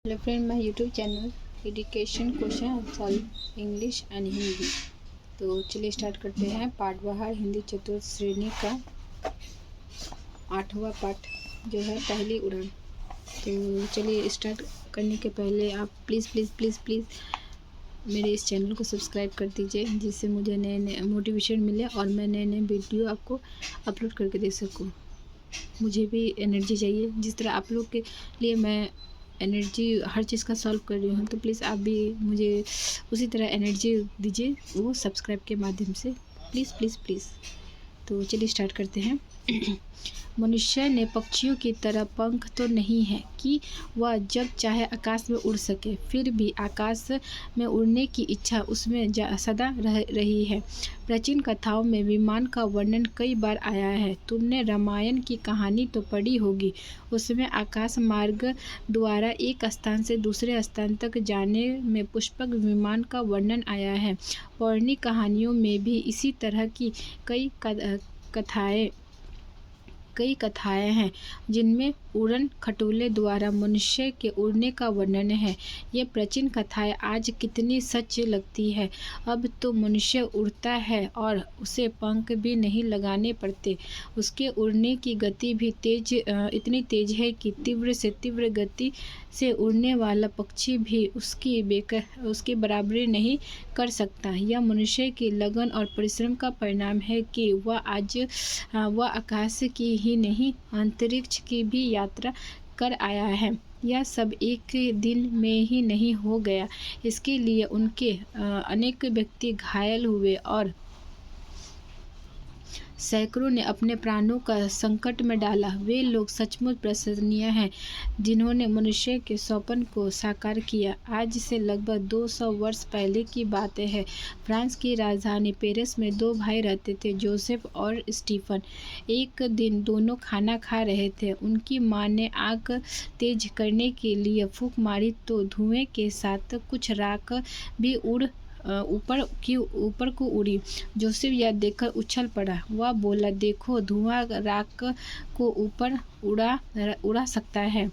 Hello friend, my YouTube channel education question solve English and Hindi. तो चलिए start करते हैं। पाठ बाहर हिंदी चतुर्थ श्रेणी का 8वां पाठ जो है पहली उड़ान। तो चलिए स्टार्ट करने के पहले आप प्लीज़ प्लीज़ प्लीज़ प्लीज़ मेरे इस चैनल को सब्सक्राइब कर दीजिए, जिससे मुझे नए नए मोटिवेशन मिले और मैं नए नए वीडियो आपको अपलोड करके दे सकूँ। मुझे भी एनर्जी चाहिए, जिस तरह आप लोग के लिए मैं एनर्जी हर चीज़ का सॉल्व कर रही हूँ। तो प्लीज़ आप भी मुझे उसी तरह एनर्जी दीजिए, वो सब्सक्राइब के माध्यम से। Please please please. तो चलिए स्टार्ट करते हैं। मनुष्य ने पक्षियों की तरह पंख तो नहीं है कि वह जब चाहे आकाश में उड़ सके, फिर भी आकाश में उड़ने की इच्छा उसमें सदा रही है। प्राचीन कथाओं में विमान का वर्णन कई बार आया है। तुमने रामायण की कहानी तो पढ़ी होगी, उसमें आकाश मार्ग द्वारा एक स्थान से दूसरे स्थान तक जाने में पुष्पक विमान का वर्णन आया है। पौराणिक कहानियों में भी इसी तरह की कई कथाएं हैं, जिनमें उड़न खटोले द्वारा मनुष्य के उड़ने का वर्णन है। ये प्राचीन कथाएं आज कितनी सच लगती है। अब तो मनुष्य उड़ता है और उसे पंख भी नहीं लगाने पड़ते। उसके उड़ने की गति भी इतनी तेज है कि तीव्र से तीव्र गति से उड़ने वाला पक्षी भी उसकी बराबरी नहीं कर सकता। यह मनुष्य की लगन और परिश्रम का परिणाम है कि वह आकाश की ही नहीं, अंतरिक्ष की भी यात्रा कर आया है। यह सब एक दिन में ही नहीं हो गया। इसके लिए उनके अनेक व्यक्ति घायल हुए और सैकड़ों ने अपने प्राणों का संकट में डाला। वे लोग सचमुच प्रशंसनीय हैं, जिन्होंने मनुष्य के स्वप्न को साकार किया। आज से लगभग 200 वर्ष पहले की बात है। फ्रांस की राजधानी पेरिस में दो भाई रहते थे, जोसेफ और स्टीफन। एक दिन दोनों खाना खा रहे थे। उनकी माँ ने आग तेज करने के लिए फूंक मारी तो धुएं के साथ कुछ राख भी ऊपर को उड़ी। जोसेफ यह देखकर उछल पड़ा। वह बोला, देखो, धुआं राख को ऊपर उड़ा सकता है।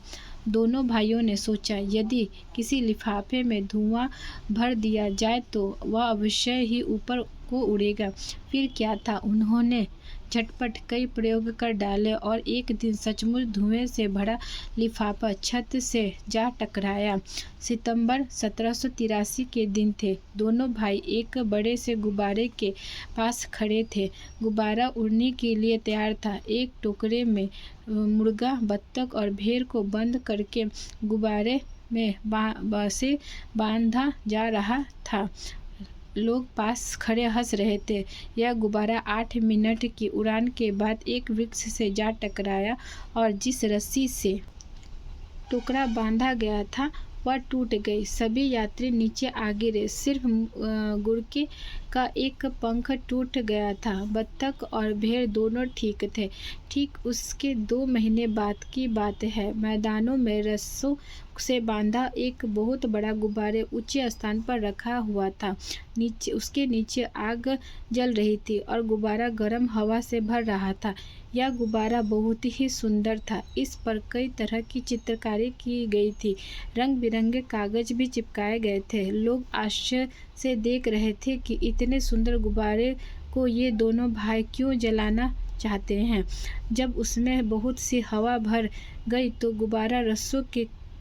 दोनों भाइयों ने सोचा, यदि किसी लिफाफे में धुआं भर दिया जाए तो वह अवश्य ही ऊपर को उड़ेगा। फिर क्या था, उन्होंने झटपट कई प्रयोग कर डाले और एक दिन सचमुच धुएं से भरा लिफाफा छत से जा टकराया। सितंबर 1783 के दिन थे। दोनों भाई एक बड़े से गुब्बारे के पास खड़े थे। गुब्बारा उड़ने के लिए तैयार था। एक टोकरे में मुर्गा, बत्तख और भेड़ को बंद करके गुब्बारे में से बांधा जा रहा था। लोग पास खड़े हंस रहे थे। यह गुब्बारा 8 मिनट की उड़ान के बाद एक वृक्ष से जा टकराया और जिस रस्सी से टोकरा बांधा गया था वह टूट गई। सभी यात्री नीचे आ गिरे। सिर्फ गुर्गे का एक पंख टूट गया था। बत्तख और भेड़ दोनों ठीक थे। ठीक उसके 2 महीने बाद की बात है। मैदानों में रस्सों से बांधा एक बहुत बड़ा गुब्बारा ऊंचे स्थान पर रखा हुआ था। उसके नीचे आग जल रही थी और गुब्बारा गर्म हवा से भर रहा था। यह गुब्बारा बहुत ही सुंदर था। इस पर कई तरह की चित्रकारी की गई थी। रंग बिरंगे कागज भी चिपकाए गए थे। लोग आश्चर्य से देख रहे थे कि इतने सुंदर गुब्बारे को ये दोनों भाई क्यों जलाना चाहते हैं। जब उसमें बहुत सी हवा भर गई तो गुब्बारा रस्सों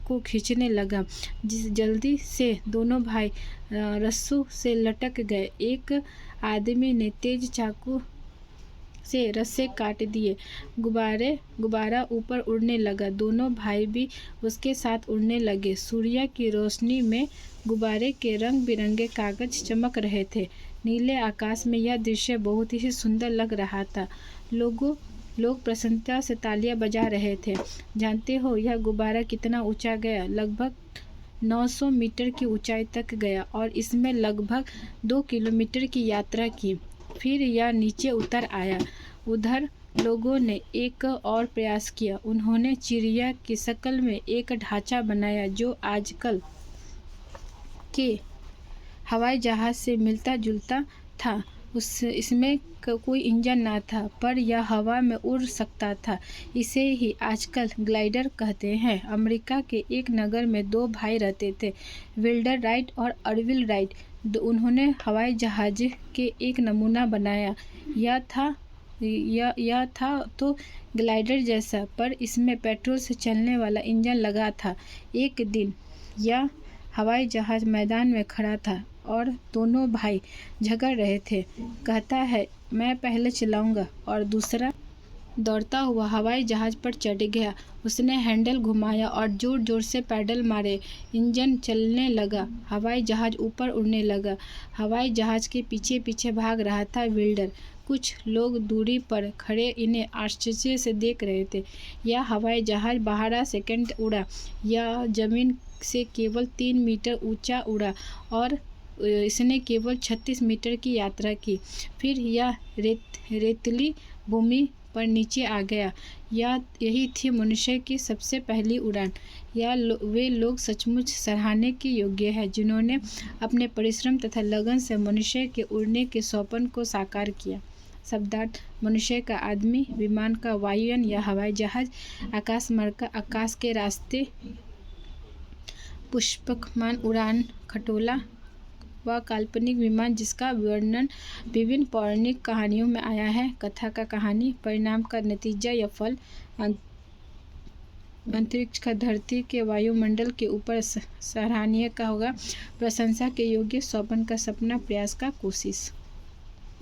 को खींचने लगा। जल्दी से दोनों भाई रस्सों से लटक गए। एक आदमी ने तेज चाकू से रस्से काट दिए। गुब्बारा ऊपर उड़ने लगा। दोनों भाई भी उसके साथ उड़ने लगे। सूर्य की रोशनी में गुब्बारे के रंग बिरंगे कागज चमक रहे थे। नीले आकाश में यह दृश्य बहुत ही सुंदर लग रहा था। लोग प्रसन्नता से तालियां बजा रहे थे। जानते हो यह गुब्बारा कितना ऊंचा गया? लगभग 900 मीटर की ऊंचाई तक गया और इसमें लगभग 2 किलोमीटर की यात्रा की। फिर यह नीचे उतर आया। उधर लोगों ने एक और प्रयास किया। उन्होंने चिड़िया की शक्ल में एक ढांचा बनाया जो आजकल के हवाई जहाज से मिलता जुलता था। इसमें कोई इंजन ना था, पर यह हवा में उड़ सकता था। इसे ही आजकल ग्लाइडर कहते हैं। अमेरिका के एक नगर में दो भाई रहते थे, विल्डर राइट और अर्विल राइट। उन्होंने हवाई जहाज के एक नमूना बनाया। यह था तो ग्लाइडर जैसा, पर इसमें पेट्रोल से चलने वाला इंजन लगा था। एक दिन यह हवाई जहाज मैदान में खड़ा था और दोनों भाई झगड़ रहे थे। कहता है, मैं पहले चलाऊंगा, और दूसरा दौड़ता हुआ हवाई जहाज पर चढ़ गया। उसने हैंडल घुमाया और जोर जोर से पैडल मारे। इंजन चलने लगा, हवाई जहाज ऊपर उड़ने लगा। हवाई जहाज के पीछे पीछे भाग रहा था विल्डर। कुछ लोग दूरी पर खड़े इन्हें आश्चर्य से देख रहे थे। यह हवाई जहाज 12 सेकंड उड़ा। यह जमीन से केवल 3 मीटर ऊंचा उड़ा और इसने केवल 36 मीटर की यात्रा की। फिर यह रेतीली भूमि पर नीचे आ गया। यही थी मनुष्य की सबसे पहली उड़ान। वे लोग सचमुच सराहने के योग्य हैं, जिन्होंने अपने परिश्रम तथा लगन से मनुष्य के उड़ने के स्वप्न को साकार किया। शब्दार्थ: मनुष्य का आदमी, विमान का वायुयान या हवाई जहाज, आकाशमार्ग का आकाश के रास्ते, पुष्पकमान उड़ान, खटोला व काल्पनिक विमान जिसका वर्णन विभिन्न पौराणिक कहानियों में आया है। कथा का कहानी, परिणाम का नतीजा या फल, अंतरिक्ष का धरती के वायुमंडल के ऊपर सराहनीय का होगा, प्रशंसा के योग्य, स्वप्न का सपना, प्रयास का कोशिश।